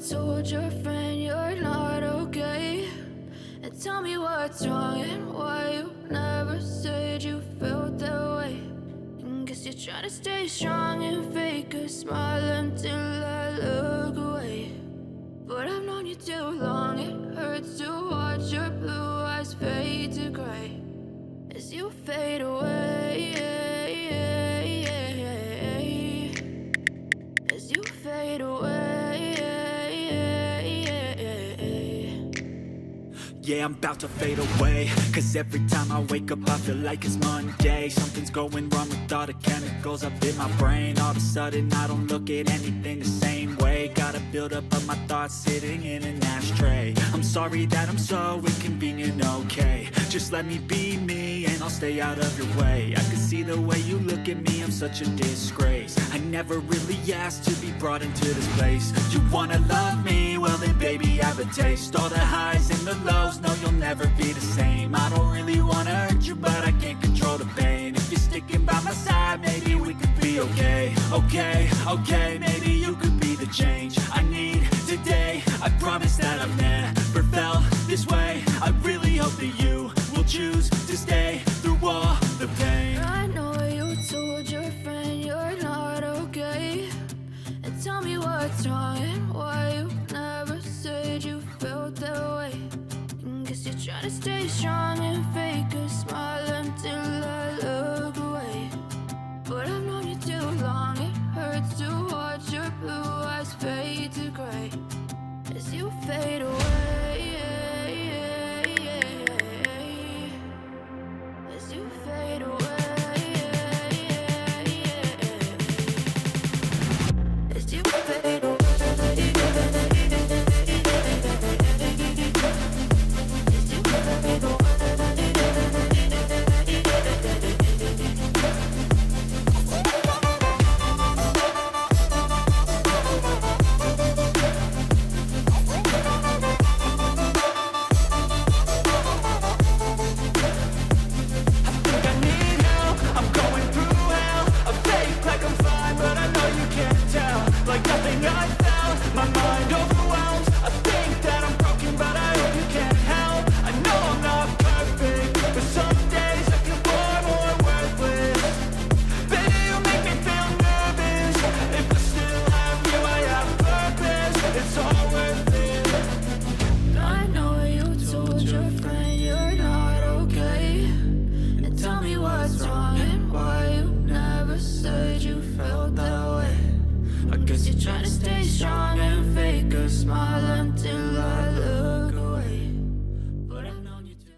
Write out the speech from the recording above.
told your friend you're not okay? And tell me what's wrong and why you never said you felt that way. And guess you're trying to stay strong and fake a smile until I look away. But I've known you too long, it hurts to watch your blue eyes fade to gray as you fade away. As you fade away. Yeah, I'm about to fade away, cause every time I wake up I feel like it's Monday. Something's going wrong with all the chemicals up in my brain. All of a sudden I don't look at anything the same way. Got a buildup of my thoughts sitting in an ashtray. I'm sorry that I'm so inconvenient, okay? Just let me be me and I'll stay out of your way. I can see the way you look at me, I'm such a disgrace. I never really asked to be brought into this place. You wanna love me? Well then baby, have a taste. All the highs and the lows, no, you'll never be the same. I don't really wanna hurt you, but I can't control the pain. If you're sticking by my side, maybe we could be okay. Okay, maybe you could be the change I need today. I promise that I've never felt this way. I really hope that you will choose to stay through all the pain. I know you told your friend you're not okay. And tell me what's wrong and why you never said you felt that way. And guess you're trying to stay strong and fake a smile until I look away. But I've known you too long, it hurts to watch your blue eyes fade to gray as you fade away. As you fade away. As you fade away. Like nothing I felt, my mind overwhelmed.